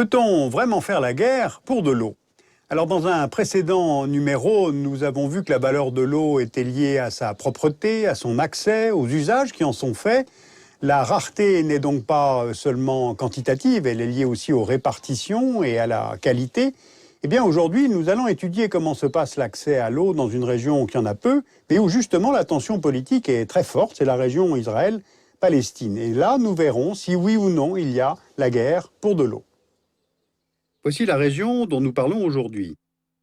Peut-on vraiment faire la guerre pour de l'eau? Alors dans un précédent numéro, nous avons vu que la valeur de l'eau était liée à sa propreté, à son accès, aux usages qui en sont faits. La rareté n'est donc pas seulement quantitative, elle est liée aussi aux répartitions et à la qualité. Eh bien aujourd'hui, nous allons étudier comment se passe l'accès à l'eau dans une région où il y en a peu, mais où justement la tension politique est très forte, c'est la région Israël-Palestine. Et là, nous verrons si oui ou non il y a la guerre pour de l'eau. Voici la région dont nous parlons aujourd'hui.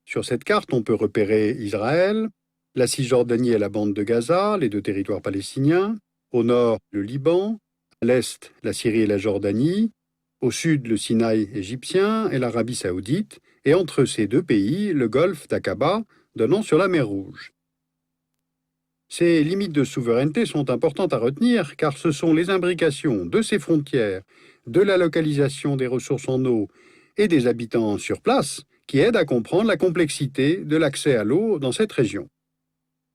Sur cette carte, on peut repérer Israël, la Cisjordanie et la bande de Gaza, les deux territoires palestiniens, au nord le Liban, à l'est la Syrie et la Jordanie, au sud le Sinaï égyptien et l'Arabie saoudite, et entre ces deux pays, le golfe d'Aqaba, donnant sur la mer Rouge. Ces limites de souveraineté sont importantes à retenir car ce sont les imbrications de ces frontières, de la localisation des ressources en eau et des habitants sur place qui aident à comprendre la complexité de l'accès à l'eau dans cette région.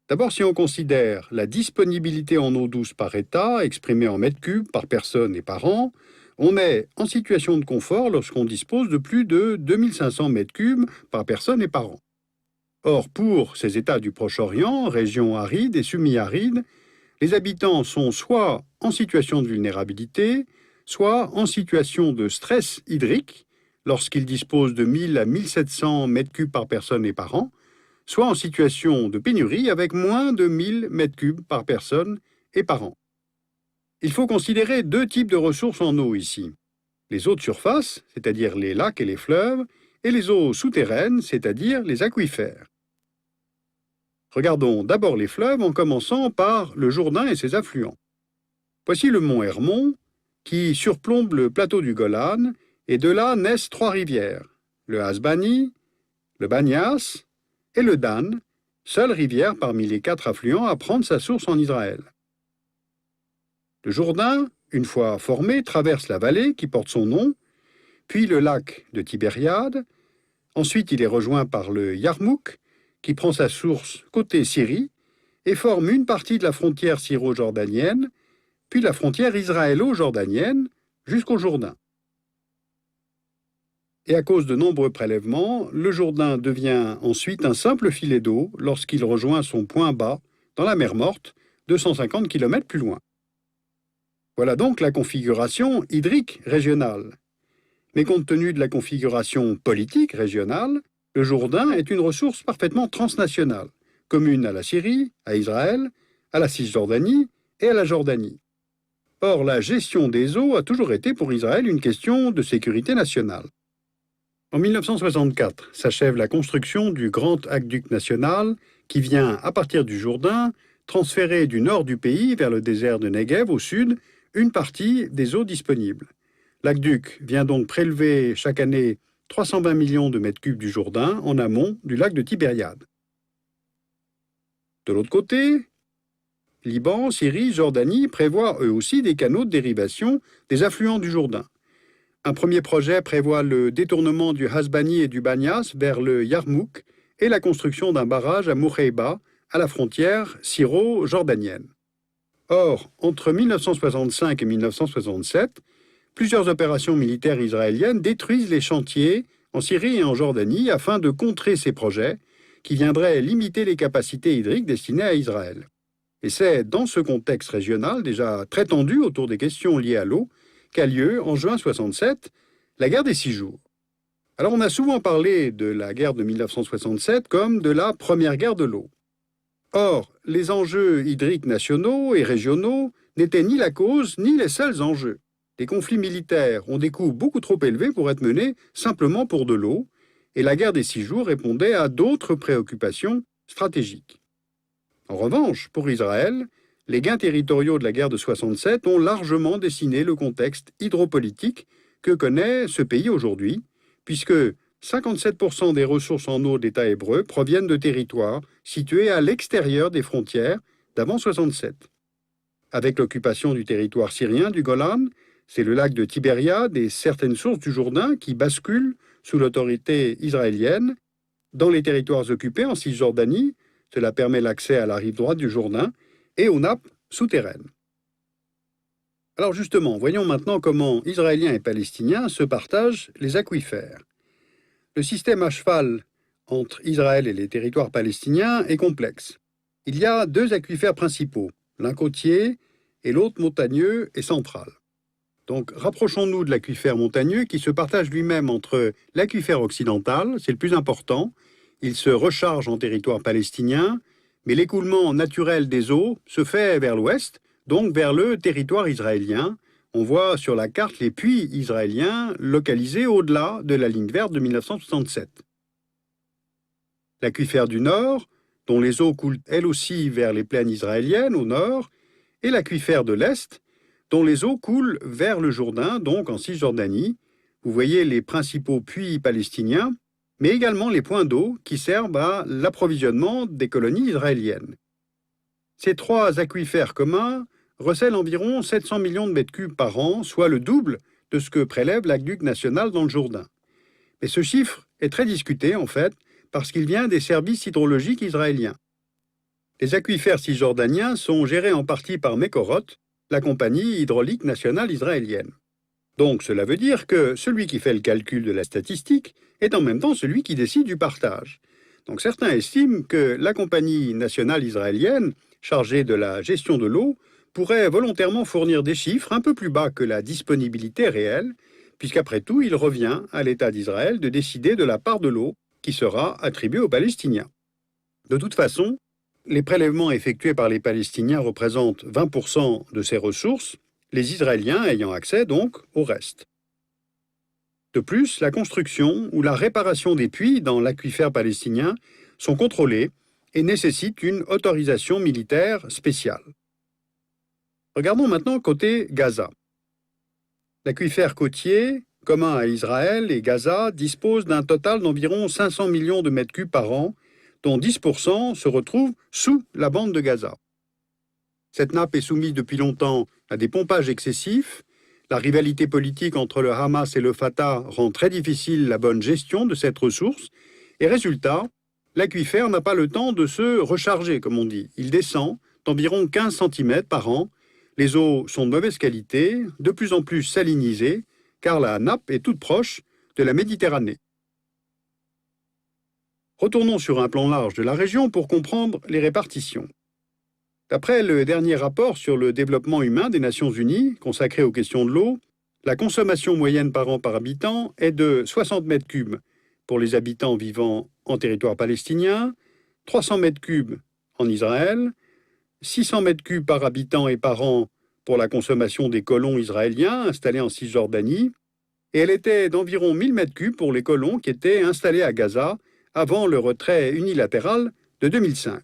D'abord, si on considère la disponibilité en eau douce par État, exprimée en mètres cubes par personne et par an, on est en situation de confort lorsqu'on dispose de plus de 2500 mètres cubes par personne et par an. Or, pour ces États du Proche-Orient, régions arides et semi-arides, les habitants sont soit en situation de vulnérabilité, soit en situation de stress hydrique, lorsqu'ils disposent de 1000 à 1700 mètres cubes par personne et par an, soit en situation de pénurie avec moins de 1000 mètres cubes par personne et par an. Il faut considérer deux types de ressources en eau ici. Les eaux de surface, c'est-à-dire les lacs et les fleuves, et les eaux souterraines, c'est-à-dire les aquifères. Regardons d'abord les fleuves en commençant par le Jourdain et ses affluents. Voici le mont Hermon qui surplombe le plateau du Golan et de là naissent trois rivières, le Hasbani, le Banias et le Dan, seule rivière parmi les quatre affluents à prendre sa source en Israël. Le Jourdain, une fois formé, traverse la vallée qui porte son nom, puis le lac de Tibériade. Ensuite, il est rejoint par le Yarmouk, qui prend sa source côté Syrie et forme une partie de la frontière syro-jordanienne, puis la frontière israélo-jordanienne jusqu'au Jourdain. Et à cause de nombreux prélèvements, le Jourdain devient ensuite un simple filet d'eau lorsqu'il rejoint son point bas dans la mer Morte, 250 km plus loin. Voilà donc la configuration hydrique régionale. Mais compte tenu de la configuration politique régionale, le Jourdain est une ressource parfaitement transnationale, commune à la Syrie, à Israël, à la Cisjordanie et à la Jordanie. Or, la gestion des eaux a toujours été pour Israël une question de sécurité nationale. En 1964 s'achève la construction du grand aqueduc national qui vient, à partir du Jourdain, transférer du nord du pays vers le désert de Negev au sud une partie des eaux disponibles. L'aqueduc vient donc prélever chaque année 320 millions de mètres cubes du Jourdain en amont du lac de Tibériade. De l'autre côté, Liban, Syrie, Jordanie prévoient eux aussi des canaux de dérivation des affluents du Jourdain. Un premier projet prévoit le détournement du Hasbani et du Banias vers le Yarmouk et la construction d'un barrage à Moukheiba, à la frontière syro-jordanienne. Or, entre 1965 et 1967, plusieurs opérations militaires israéliennes détruisent les chantiers en Syrie et en Jordanie afin de contrer ces projets qui viendraient limiter les capacités hydriques destinées à Israël. Et c'est dans ce contexte régional déjà très tendu autour des questions liées à l'eau qu'a lieu, en juin 1967, la guerre des 6 jours. Alors on a souvent parlé de la guerre de 1967 comme de la première guerre de l'eau. Or, les enjeux hydriques nationaux et régionaux n'étaient ni la cause ni les seuls enjeux. Les conflits militaires ont des coûts beaucoup trop élevés pour être menés simplement pour de l'eau, et la guerre des 6 jours répondait à d'autres préoccupations stratégiques. En revanche, pour Israël, les gains territoriaux de la guerre de 67 ont largement dessiné le contexte hydropolitique que connaît ce pays aujourd'hui, puisque 57% des ressources en eau d'État hébreu proviennent de territoires situés à l'extérieur des frontières d'avant 67. Avec l'occupation du territoire syrien du Golan, c'est le lac de Tibériade et certaines sources du Jourdain qui basculent sous l'autorité israélienne. Dans les territoires occupés en Cisjordanie, cela permet l'accès à la rive droite du Jourdain et aux nappes souterraines. Alors justement, voyons maintenant comment Israéliens et Palestiniens se partagent les aquifères. Le système à cheval entre Israël et les territoires palestiniens est complexe. Il y a deux aquifères principaux, l'un côtier et l'autre montagneux et central. Donc rapprochons-nous de l'aquifère montagneux qui se partage lui-même entre l'aquifère occidental, c'est le plus important, il se recharge en territoire palestinien, mais l'écoulement naturel des eaux se fait vers l'ouest, donc vers le territoire israélien. On voit sur la carte les puits israéliens localisés au-delà de la ligne verte de 1967. L'aquifère du nord, dont les eaux coulent elles aussi vers les plaines israéliennes au nord, et l'aquifère de l'est, dont les eaux coulent vers le Jourdain, donc en Cisjordanie. Vous voyez les principaux puits palestiniens, mais également les points d'eau qui servent à l'approvisionnement des colonies israéliennes. Ces trois aquifères communs recèlent environ 700 millions de mètres cubes par an, soit le double de ce que prélève l'aqueduc national dans le Jourdain. Mais ce chiffre est très discuté, en fait, parce qu'il vient des services hydrologiques israéliens. Les aquifères cisjordaniens sont gérés en partie par Mekorot, la compagnie hydraulique nationale israélienne. Donc cela veut dire que celui qui fait le calcul de la statistique est en même temps celui qui décide du partage. Donc certains estiment que la compagnie nationale israélienne, chargée de la gestion de l'eau, pourrait volontairement fournir des chiffres un peu plus bas que la disponibilité réelle, puisqu'après tout, il revient à l'État d'Israël de décider de la part de l'eau qui sera attribuée aux Palestiniens. De toute façon, les prélèvements effectués par les Palestiniens représentent 20% de ces ressources, les Israéliens ayant accès donc au reste. De plus, la construction ou la réparation des puits dans l'aquifère palestinien sont contrôlés et nécessitent une autorisation militaire spéciale. Regardons maintenant côté Gaza. L'aquifère côtier, commun à Israël et Gaza, dispose d'un total d'environ 500 millions de mètres cubes par an, dont 10% se retrouvent sous la bande de Gaza. Cette nappe est soumise depuis longtemps à des pompages excessifs. La rivalité politique entre le Hamas et le Fatah rend très difficile la bonne gestion de cette ressource. Et résultat, l'aquifère n'a pas le temps de se recharger, comme on dit. Il descend d'environ 15 cm par an. Les eaux sont de mauvaise qualité, de plus en plus salinisées, car la nappe est toute proche de la Méditerranée. Retournons sur un plan large de la région pour comprendre les répartitions. D'après le dernier rapport sur le développement humain des Nations Unies, consacré aux questions de l'eau, la consommation moyenne par an par habitant est de 60 mètres cubes pour les habitants vivant en territoire palestinien, 300 mètres cubes en Israël, 600 mètres cubes par habitant et par an pour la consommation des colons israéliens installés en Cisjordanie, et elle était d'environ 1000 mètres cubes pour les colons qui étaient installés à Gaza avant le retrait unilatéral de 2005.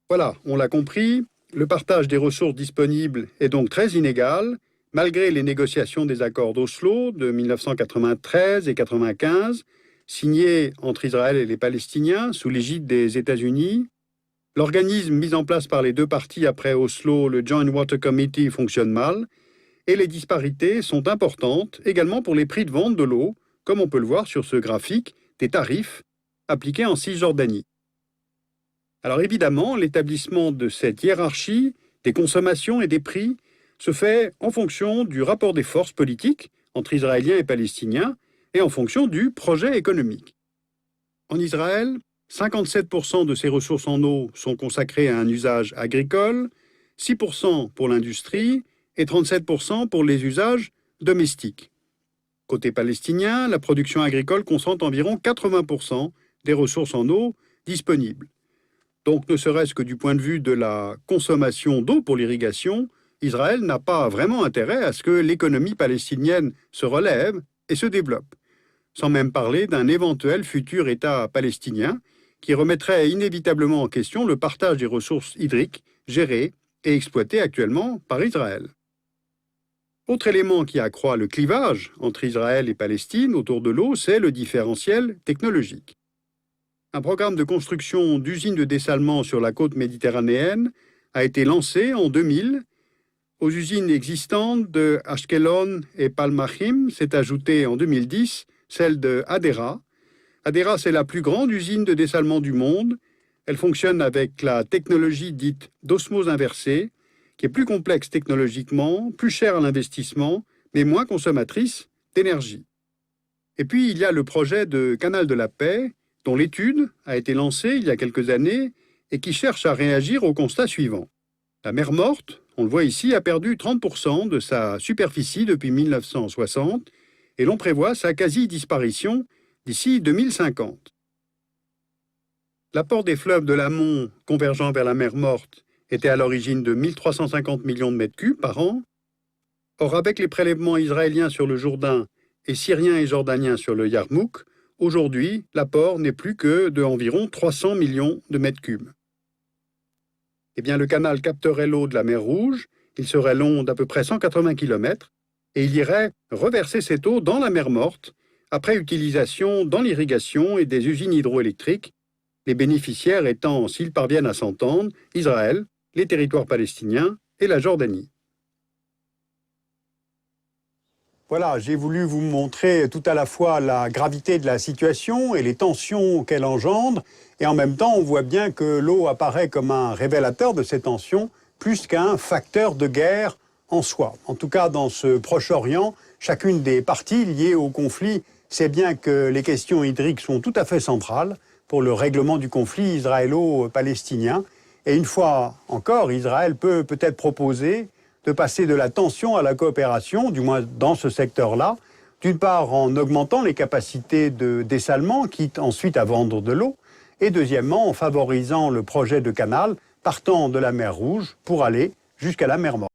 Voilà, on l'a compris, le partage des ressources disponibles est donc très inégal, malgré les négociations des accords d'Oslo de 1993 et 1995, signés entre Israël et les Palestiniens sous l'égide des États-Unis. L'organisme mis en place par les deux parties après Oslo, le Joint Water Committee, fonctionne mal, et les disparités sont importantes également pour les prix de vente de l'eau, comme on peut le voir sur ce graphique des tarifs appliqués en Cisjordanie. Alors évidemment, l'établissement de cette hiérarchie des consommations et des prix se fait en fonction du rapport des forces politiques entre Israéliens et Palestiniens et en fonction du projet économique. En Israël, 57% de ses ressources en eau sont consacrées à un usage agricole, 6% pour l'industrie et 37% pour les usages domestiques. Côté palestinien, la production agricole concentre environ 80% des ressources en eau disponibles. Donc, ne serait-ce que du point de vue de la consommation d'eau pour l'irrigation, Israël n'a pas vraiment intérêt à ce que l'économie palestinienne se relève et se développe, sans même parler d'un éventuel futur État palestinien qui remettrait inévitablement en question le partage des ressources hydriques gérées et exploitées actuellement par Israël. Autre élément qui accroît le clivage entre Israël et Palestine autour de l'eau, c'est le différentiel technologique. Un programme de construction d'usines de dessalement sur la côte méditerranéenne a été lancé en 2000. Aux usines existantes de Ashkelon et Palmachim s'est ajoutée en 2010 celle de Hadera. Hadera, c'est la plus grande usine de dessalement du monde. Elle fonctionne avec la technologie dite d'osmose inversée, qui est plus complexe technologiquement, plus chère à l'investissement, mais moins consommatrice d'énergie. Et puis, il y a le projet de Canal de la Paix, dont l'étude a été lancée il y a quelques années et qui cherche à réagir au constat suivant. La mer Morte, on le voit ici, a perdu 30% de sa superficie depuis 1960 et l'on prévoit sa quasi-disparition d'ici 2050. L'apport des fleuves de l'amont convergeant vers la mer Morte était à l'origine de 1350 millions de mètres cubes par an. Or, avec les prélèvements israéliens sur le Jourdain et syriens et jordaniens sur le Yarmouk, aujourd'hui, l'apport n'est plus que d'environ 300 millions de mètres cubes. Eh bien, le canal capterait l'eau de la mer Rouge, il serait long d'à peu près 180 km, et il irait reverser cette eau dans la mer Morte, après utilisation dans l'irrigation et des usines hydroélectriques, les bénéficiaires étant, s'ils parviennent à s'entendre, Israël, les territoires palestiniens et la Jordanie. Voilà, j'ai voulu vous montrer tout à la fois la gravité de la situation et les tensions qu'elle engendre, et en même temps, on voit bien que l'eau apparaît comme un révélateur de ces tensions, plus qu'un facteur de guerre en soi. En tout cas, dans ce Proche-Orient, chacune des parties liées au conflit sait bien que les questions hydriques sont tout à fait centrales pour le règlement du conflit israélo-palestinien. Et une fois encore, Israël peut peut-être proposer de passer de la tension à la coopération, du moins dans ce secteur-là, d'une part en augmentant les capacités de dessalement, quitte ensuite à vendre de l'eau, et deuxièmement en favorisant le projet de canal partant de la mer Rouge pour aller jusqu'à la mer Morte.